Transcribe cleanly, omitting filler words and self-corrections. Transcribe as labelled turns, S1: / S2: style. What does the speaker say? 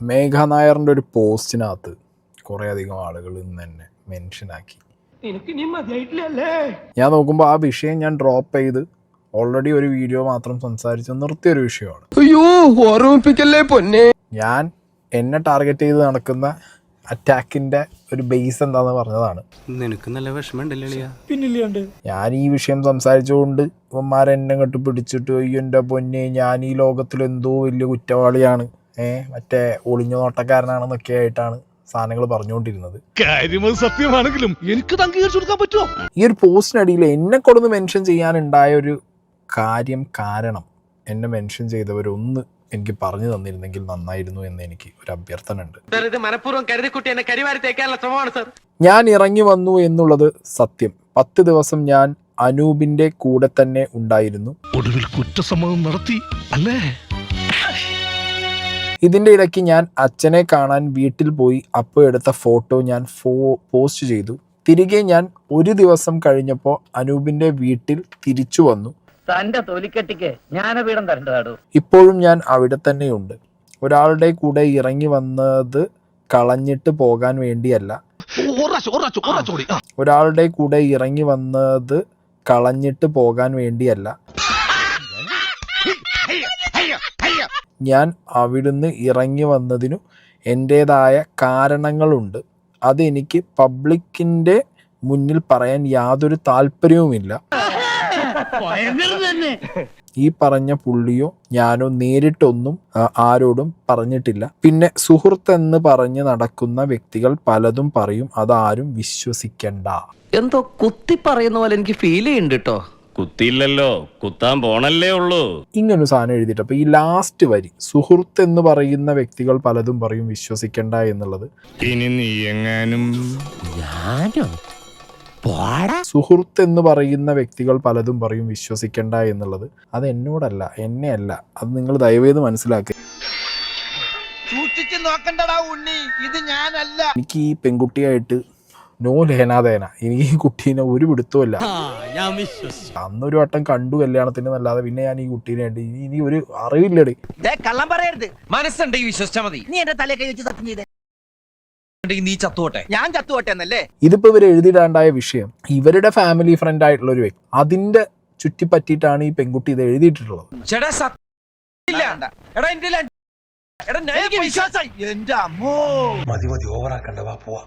S1: മേഘ നായറിൻ്റെ ഒരു പോസ്റ്റിനകത്ത് കുറേയധികം ആളുകൾ ഇന്ന് തന്നെ മെൻഷനാക്കി. ഞാൻ നോക്കുമ്പോൾ ആ വിഷയം ഞാൻ ഡ്രോപ്പ് ചെയ്ത് ഓൾറെഡി ഒരു വീഡിയോ മാത്രം സംസാരിച്ച് നിർത്തിയൊരു വിഷയമാണ്. ഞാൻ എന്നെ ടാർഗറ്റ് ചെയ്ത് നടക്കുന്ന അറ്റാക്കിന്റെ ഒരു ബേസ് എന്താന്ന് പറഞ്ഞതാണ്.
S2: നിനക്ക് നല്ല വിഷമമുണ്ടല്ലേ?
S1: പിന്നില്ലാണ്ട് ഞാൻ ഈ വിഷയം സംസാരിച്ചുകൊണ്ട് ഇവന്മാരെന്നെ കെട്ട് പിടിച്ചിട്ട് അയ്യോ എൻ്റെ പൊന്നെ ഞാൻ ഈ ലോകത്തിൽ എന്തോ വലിയ കുറ്റവാളിയാണ്, മറ്റേ ഒളിഞ്ഞു നോട്ടക്കാരനാണെന്നൊക്കെ ആയിട്ടാണ് സാധനങ്ങൾ പറഞ്ഞുകൊണ്ടിരുന്നത്.
S3: സത്യമാണെങ്കിലും എനിക്ക് അംഗീകരിച്ചു കൊടുക്കാൻ പറ്റുമോ?
S1: ഈ ഒരു പോസ്റ്റിനടിയിൽ എന്നെ കൊടുന്ന് മെൻഷൻ ചെയ്യാനുണ്ടായ ഒരു കാരണം എന്നെ മെൻഷൻ ചെയ്തവരൊന്ന് എനിക്ക് പറഞ്ഞു തന്നിരുന്നെങ്കിൽ നന്നായിരുന്നു എന്ന് എനിക്ക് ഒരു അഭ്യർത്ഥന ഉണ്ട്. ഞാൻ ഇറങ്ങി വന്നു എന്നുള്ളത് സത്യം. 10 ദിവസം ഞാൻ അനൂപിന്റെ കൂടെ തന്നെ ഉണ്ടായിരുന്നു.
S3: ഒടുവിൽ കുറ്റസമ്മതം നടത്തി അല്ലേ?
S1: ഇതിന്റെ ഇടയ്ക്ക് ഞാൻ അച്ഛനെ കാണാൻ വീട്ടിൽ പോയി. അപ്പോൾ എടുത്ത ഫോട്ടോ ഞാൻ പോസ്റ്റ് ചെയ്തു. തിരികെ ഞാൻ ഒരു ദിവസം കഴിഞ്ഞപ്പോൾ അനൂപിന്റെ വീട്ടിൽ തിരിച്ചു വന്നു. ഇപ്പോഴും ഞാൻ അവിടെ തന്നെയുണ്ട്. ഒരാളുടെ കൂടെ ഇറങ്ങി വന്നത് കളഞ്ഞിട്ട് പോകാൻ വേണ്ടിയല്ല. ഒരാളുടെ കൂടെ ഇറങ്ങി വന്നത് കളഞ്ഞിട്ട് പോകാൻ വേണ്ടിയല്ല. ഞാൻ അവിടുന്ന് ഇറങ്ങി വന്നതിനു എൻ്റേതായ കാരണങ്ങളുണ്ട്. അതെനിക്ക് പബ്ലിക്കിൻ്റെ മുന്നിൽ പറയാൻ യാതൊരു താല്പര്യവുമില്ല. ഈ പറഞ്ഞ പുള്ളിയോ ഞാനോ നേരിട്ടൊന്നും ആരോടും പറഞ്ഞിട്ടില്ല. പിന്നെ സുഹൃത്തെന്ന് പറഞ്ഞ് നടക്കുന്ന വ്യക്തികൾ പലതും പറയും, അതാരും വിശ്വസിക്കണ്ട.
S4: എന്തോ കുത്തി പറയുന്ന പോലെ എനിക്ക് ഫീൽ ചെയ്യുന്നുണ്ട് കേട്ടോ.
S2: കുത്തിയില്ലല്ലോ, കുത്താൻ പോണല്ലേ ഉള്ളൂ.
S1: ഇങ്ങനൊരു സാധനം എഴുതിയിട്ട് അപ്പൊ ഈ ലാസ്റ്റ് വരി സുഹൃത്ത് എന്ന് പറയുന്ന വ്യക്തികൾ പലതും പറയും വിശ്വസിക്കണ്ട എന്നുള്ളത്.
S3: ഇനി നീ എങ്ങാനും
S1: സുഹൃത്ത് എന്ന് പറയുന്ന വ്യക്തികൾ പലതും പറയും വിശ്വസിക്കണ്ട എന്നുള്ളത് അത് എന്നോടല്ല, എന്നെയല്ല. അത് നിങ്ങൾ ദയവേത് മനസ്സിലാക്കുക. എനിക്ക് ഈ പെൺകുട്ടിയായിട്ട് നോ ലേനാദേന. എനിക്ക് ഈ കുട്ടീനെ ഒരു പിടുത്തമല്ല. അന്നൊരു വട്ടം കണ്ടു കല്യാണത്തിന് നല്ലാതെ പിന്നെ ഞാൻ ഈ കുട്ടീനെ ഇനി ഒരു അറിവില്ലടി.
S4: കള്ളം പറയരുത്, മനസ്സുണ്ടെങ്കിൽ വിശ്വസിച്ചാ മതി. നീ എന്റെ തലേ കൈ വെച്ച് സത്യം ചെയ്തേ, നീ ചത്തുപോട്ടെ, ഞാൻ ചത്തുപോട്ടെ എന്നല്ലേ. ഇതിപ്പോ
S1: ഇവർ എഴുതിയിടാണ്ടായ വിഷയം ഇവരുടെ ഫാമിലി ഫ്രണ്ട് ആയിട്ടുള്ള ഒരു വ്യക്തി അതിന്റെ ചുറ്റിപ്പറ്റിയിട്ടാണ് ഈ പെൺകുട്ടി ഇത് എഴുതിയിട്ടുള്ളത്.
S4: മതി ഓവറാക്കണ്ട, വാ പോവാ.